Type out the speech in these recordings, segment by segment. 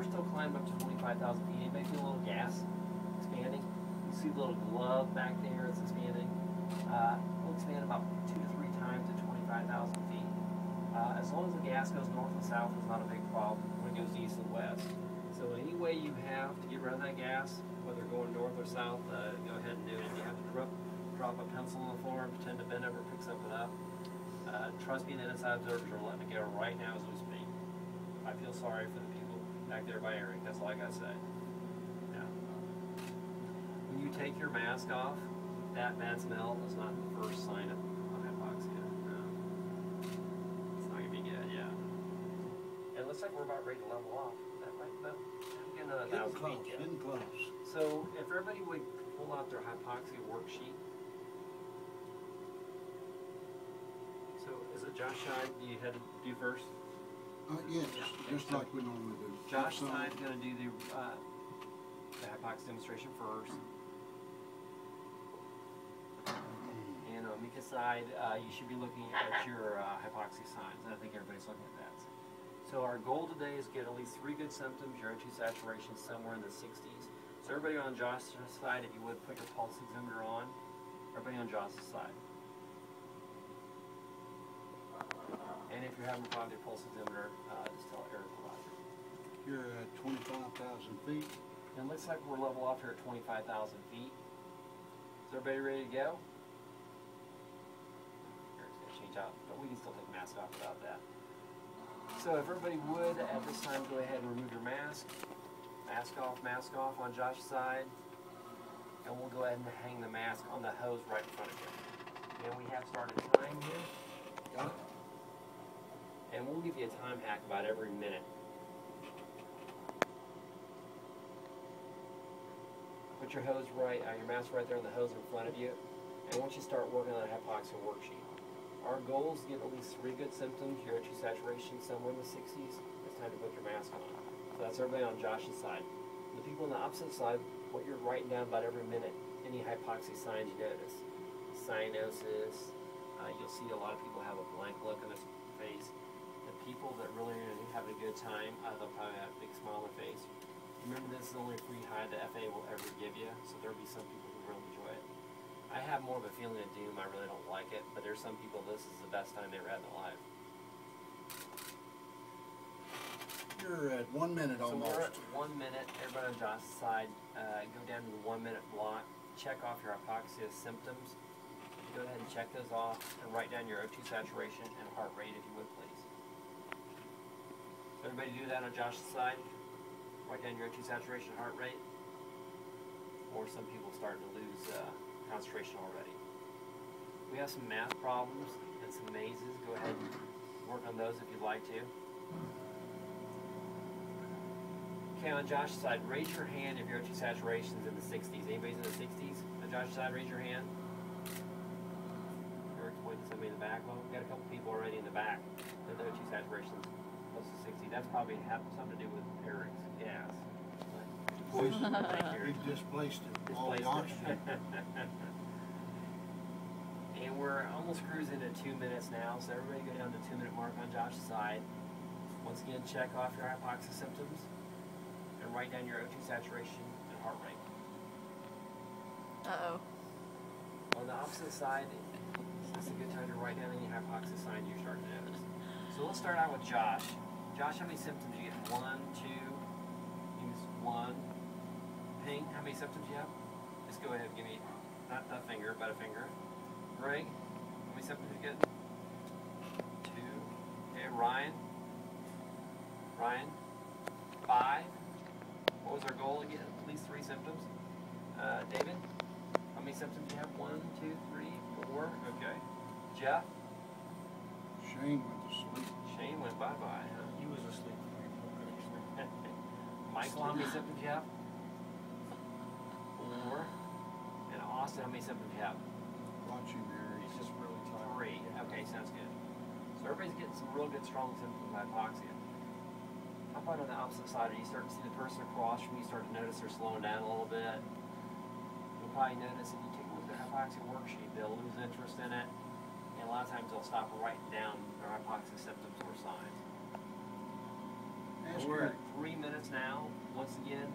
we're still climbing up to 25,000 feet. Anybody feel a little gas expanding? You see the little glove back there, it's expanding. We'll expand about 2 to 3 times to 25,000 feet. As long as the gas goes north and south, it's not a big problem when it goes east and west. So any way you have to get rid of that gas, whether going north or south, go ahead and do it. If you have to drop a pencil on the floor and pretend to bend over and pick something up, trust me, the NSI observers are letting it go right now as we speak. I feel sorry for the people back there by Eric. That's all I gotta say. Yeah. When you take your mask off, that bad smell is not the first sign of hypoxia. No. It's not gonna be good. Yeah. And it looks like we're about ready to level off. Is that right, Bill? Get another 1,000 feet. Getting close. So if everybody would pull out their hypoxia worksheet. So is it Josh Scheid you had to do first? Yes, just like we normally do. Josh Scide's going to do the hypoxia demonstration first. And on Mika's side, you should be looking at your hypoxia signs. I think everybody's looking at that. So our goal today is to get at least 3 good symptoms, your O2 saturation somewhere in the 60s. So everybody on Josh's side, if you would, put your pulse oximeter on. Everybody on Josh's side. And if you're having a problem with your pulse oximeter, just tell Eric about it. You're at 25,000 feet. And it looks like we're level off here at 25,000 feet. Is everybody ready to go? Eric's going to change out, but we can still take the mask off without that. So if everybody would, at this time, go ahead and remove your mask. Mask off on Josh's side. And we'll go ahead and hang the mask on the hose right in front of you. And we have started time here. Got it? And we'll give you a time hack about every minute. Put your hose your mask right there on the hose in front of you. And once you start working on the hypoxia worksheet, our goal is to get at least 3 good symptoms, your O2 saturation somewhere in the 60s. It's time to put your mask on. So that's everybody on Josh's side. The people on the opposite side, what you're writing down about every minute, any hypoxia signs you notice. Cyanosis, you'll see a lot of people have a blank look on their face. The people that really are having a good time, they'll probably have a big smile on their face. Remember, this is the only free high the FAA will ever give you, so there'll be some people who really enjoy it. I have more of a feeling of doom. I really don't like it, but there's some people this is the best time they ever had in their life. You're at 1 minute almost. So we're at 1 minute. Everybody on Josh's side, go down to the 1 minute block. Check off your hypoxia symptoms. Go ahead and check those off and write down your O2 saturation and heart rate if you would, please. So everybody do that on Josh's side. Write down your O2 saturation and heart rate. Or some people starting to lose concentration already. We have some math problems and some mazes. Go ahead and work on those if you'd like to. Okay, on Josh's side, raise your hand if your O2 saturation is in the 60s. Anybody's in the 60s? On Josh's side, raise your hand. Eric's pointing to somebody in the back. Well, we've got a couple people already in the back. The O2 saturation is close to 60. That's probably something to do with Eric's gas. We've displaced it. All the oxygen. And we're almost cruising at 2 minutes now, so everybody go down to the 2 minute mark on Josh's side. Once again, check off your hypoxia symptoms and write down your O2 saturation and heart rate. Uh-oh. On the opposite side, it's a good time to write down any hypoxia signs you're starting to notice. So let's start out with Josh. Josh, how many symptoms do you get? 1, 2, use 1. Ping, how many symptoms do you have? Just go ahead and give me, not a finger, but a finger. Greg, how many symptoms do you get? 2. Okay, Ryan. 5. What was our goal to get at least 3 symptoms? David, how many symptoms do you have? 1, 2, 3, 4. Okay. Jeff. Shane went to sleep. Shane went bye-bye, huh? He was asleep. Michael, how many symptoms do you have? 4. And Austin, how many symptoms do you have? Watching there. He's just really tired. 3. Okay, sounds good. So everybody's getting some real good strong symptoms of hypoxia. How about on the opposite side? Are you starting to see the person across from you start to notice they're slowing down a little bit? You'll probably notice if you take a look at the hypoxia worksheet, they'll lose interest in it. And a lot of times they'll stop writing down their hypoxia symptoms or signs. Ask That's we're good. at 3 minutes now. Once again,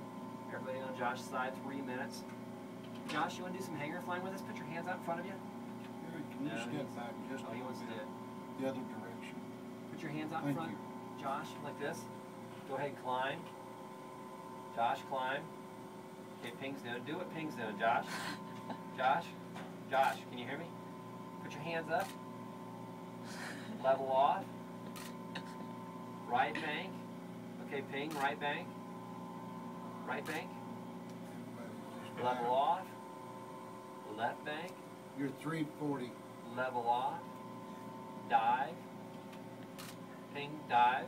everybody on Josh's side, 3 minutes. Josh, you want to do some hanger flying with us? Put your hands out in front of you. Gary, can you No, step he's- back just Oh, a he little wants to do bit? it. The other direction. Put your hands out in Thank front. you. Josh, like this. Go ahead, climb. Josh, climb. Okay, Ping's doing. Do what Ping's doing, Josh. Josh, can you hear me? Put your hands up. Level off. Right bank. Okay, Ping, right bank. Right bank. Everybody just Level relax. off. Left bank. You're 340. Level off. Dive. Ping, dive.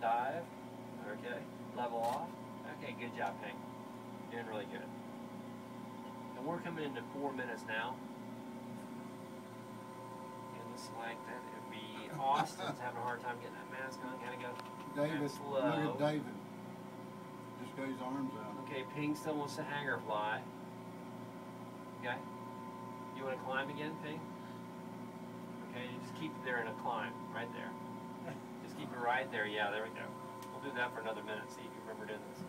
Dive. Okay. Level off. Okay, good job, Ping. Doing really good. And we're coming into 4 minutes now. It looks like that it'd be Austin's having a hard time getting that mask on. Gotta go. David, slow. look at David. Just got his arms out. Okay, Ping still wants to hanger fly. Okay. You want to climb again, Ping? Okay, you just keep it there in a climb, right there. Just keep it right there. Yeah, there we go. We'll do that for another minute, see if you remember doing this.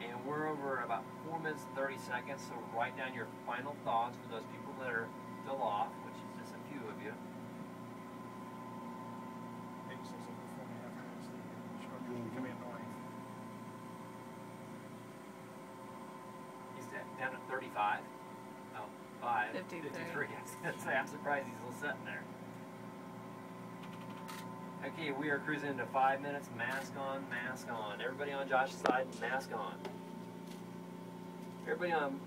And we're over about 4 minutes and 30 seconds, so write down your final thoughts for those people that are still off, which is just a few of you. Maybe says over 4.5 minutes, the becoming annoying. He's down at 35. Oh, 5. 53. 53. I was gonna say, I'm surprised he's still sitting there. Okay, we are cruising into 5 minutes. Mask on, mask on. Everybody on Josh's side, mask on. Everybody on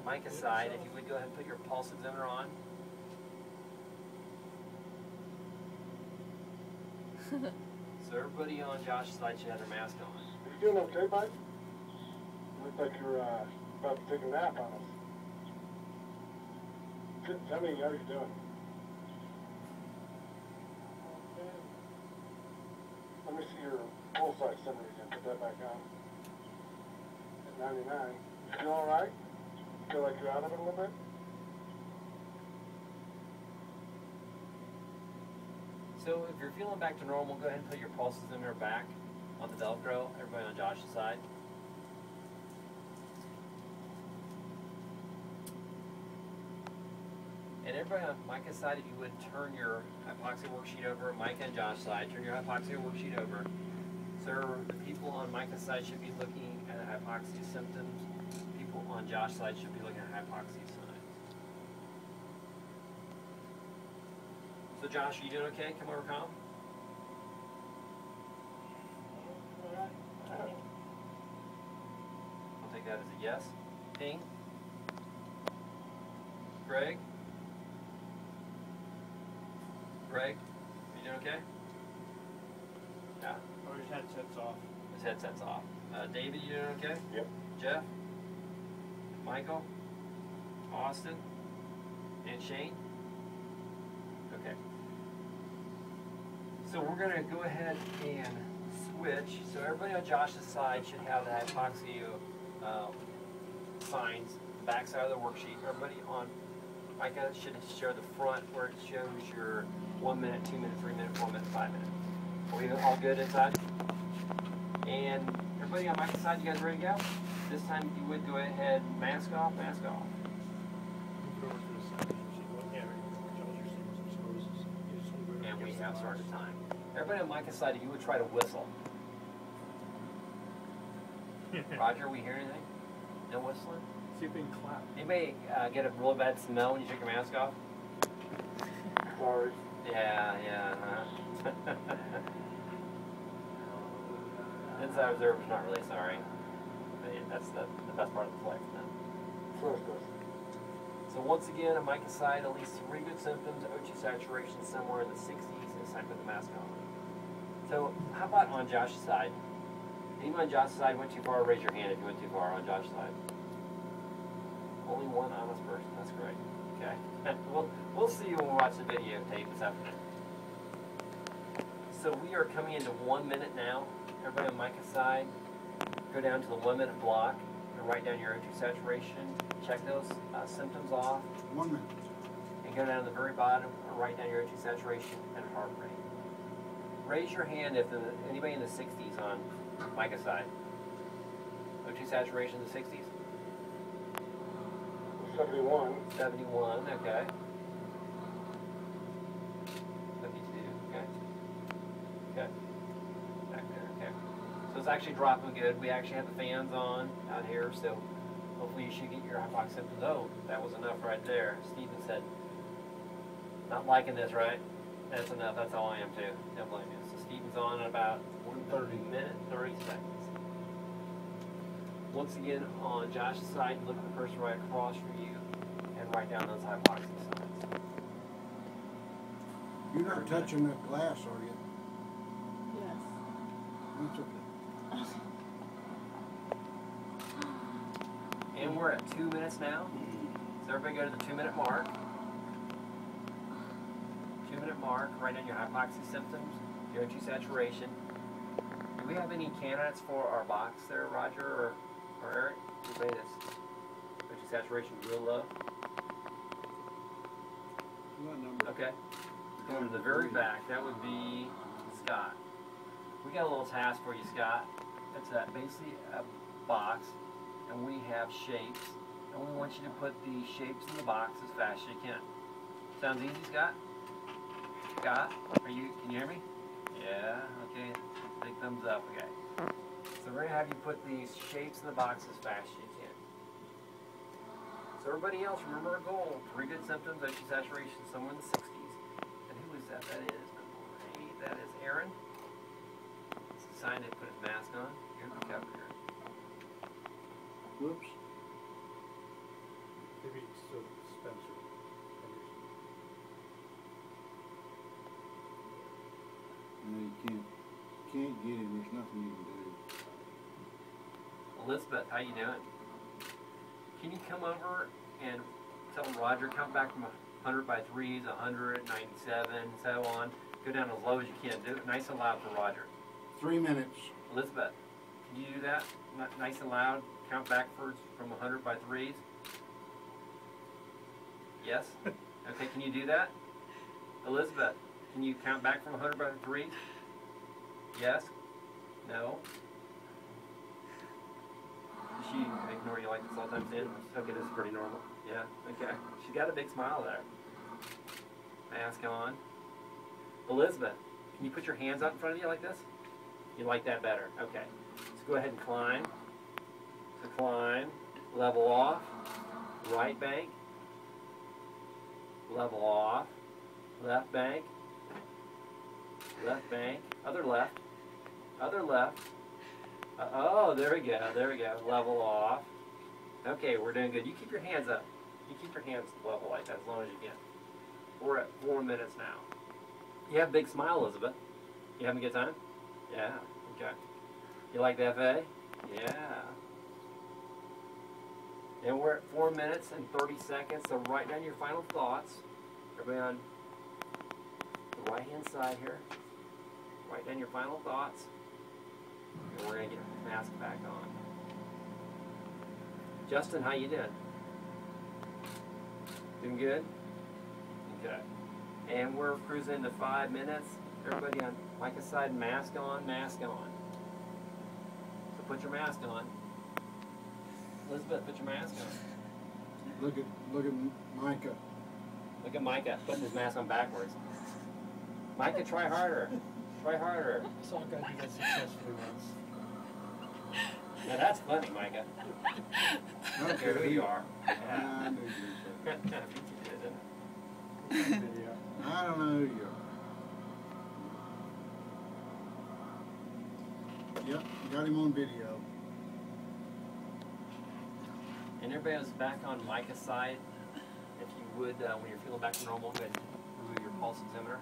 Micah's side, if you would go ahead and put your pulse oximeter on. So everybody on Josh's side should have their mask on. Are you doing okay, Mike? You look like you're about to take a nap on us. Tell me how you're doing. Let me see your pulse oximeter again. Put that back on. At 99. You feel alright? Feel like you're out of it a little bit? So if you're feeling back to normal, go ahead and put your pulse oximeter back on the Velcro. Everybody on Josh's side. And everybody on Micah's side, if you would turn your hypoxia worksheet over, Micah and Josh's side, turn your hypoxia worksheet over. So the people on Micah's side should be looking at hypoxia symptoms. People on Josh's side should be looking at hypoxia signs. So Josh, are you doing okay? Come over, calm. I'll take that as a yes. Ping. Greg. Greg, are you doing okay? Yeah, Oh, your headset's off. his headset's off. David, you doing okay? Yep. Jeff? Michael? Austin? And Shane? Okay. So we're going to go ahead and switch. So everybody on Josh's side should have the hypoxia signs, back side of the worksheet. Everybody on Micah should show the front where it shows your 1 minute, 2 minute, 3 minute, 4 minute, 5 minute. Are we all good inside? And everybody on Micah's side, you guys ready to go? This time you would go ahead, mask off, mask off. Move it over to the side. Yeah, And we have started time. Everybody on Micah's side, you would try to whistle. Roger, we hear anything? No whistling? See if they can clap. Anybody get a really bad smell when you take your mask off? Sorry. Yeah. Inside observer's not really sorry. But yeah, that's the best part of the flight for them. So once again, on Micah's side, at least 3 good symptoms, O2 saturation somewhere in the 60s, and it's time to put the mask on. So how about on Josh's side? Anyone on Josh's side went too far? Raise your hand if you went too far on Josh's side. Only one honest person. That's great. Okay. we'll see you when we watch the videotape this afternoon. So we are coming into 1 minute now. Everybody on Micah's side, go down to the 1 minute block and write down your O2 saturation. Check those symptoms off. 1 minute. And go down to the very bottom and write down your O2 saturation and heart rate. raise your hand if anybody in the 60s on Micah side. O2 saturation in the 60s? 71. 71, okay. 72, okay. Okay. Back there, okay. So it's actually dropping good. We actually have the fans on out here, so hopefully you should get your hypoxic symptoms. Oh, that was enough right there. Stephen said, not liking this, right? That's enough. That's all I am too. Don't blame you. So Stephen's on in about 1:30 minute, 30 seconds. Once again, on Josh's side, look at the person right across from you and write down those hypoxia signs. You're not touching that glass, are you? Yes. That's okay. And we're at 2 minutes now. So everybody go to the 2-minute mark. 2-minute mark, write down your hypoxia symptoms, your O2 saturation. Do we have any candidates for our box there, Roger or Eric? Anybody that's O2 saturation real low? What number? Okay. Going to the very back, that would be Scott. We got a little task for you, Scott. It's basically a box, and we have shapes, and we want you to put the shapes in the box as fast as you can. Sounds easy, Scott? Scott, can you hear me? Yeah, okay. Big thumbs up, okay. So we're gonna have you put these shapes in the box as fast as you can. So everybody else, remember our goal: 3 good symptoms, O2 saturation, somewhere in the 60s. And who is that? That is number 8. That is Aaron. It's a sign to put his mask on. Here's the cover here. Whoops. Maybe so Spencer. No, you can't get him. There's nothing you can do. Elizabeth, how you doing? Can you come over and tell Roger, count back from 100 by 3s, 100, 97, so on. Go down as low as you can. Do it nice and loud for Roger. 3 minutes. Elizabeth, can you do that? Nice and loud. Count backwards from 100 by 3s. Yes? Okay, can you do that? Elizabeth, can you count back from 100 by 3s? Yes? No? Does she ignore you like this all the time, Sam? Okay, this is pretty normal. Yeah, okay. She's got a big smile there. Mask on. Elizabeth, can you put your hands out in front of you like this? You like that better? Okay. Let's go ahead and climb. So climb, level off, right bank, level off, left bank, other left, oh, there we go, level off. Okay, we're doing good. You keep your hands up. You keep your hands level like that as long as you can. We're at 4 minutes now. You have a big smile, Elizabeth. You having a good time? Yeah, okay. You like the FA? Yeah. And we're at 4 minutes and 30 seconds, so write down your final thoughts. Everybody on the right-hand side here. Write down your final thoughts. And we're going to get the mask back on. Justin, how you doing? Doing good? Okay. And we're cruising to 5 minutes. Everybody on Micah's side, mask on, mask on. So put your mask on. Elizabeth, put your mask on. Look at Micah. Look at Micah putting his mask on backwards. Micah, try harder. Try harder. I saw a guy do that successfully once. Now that's funny, Micah. I don't care who you are. Yeah. I knew you would say. Video. I don't know who you are. Yep, got him on video. And everybody was back on Micah's side. If you would, when you're feeling back to normal, go ahead and remove your pulse oximeter.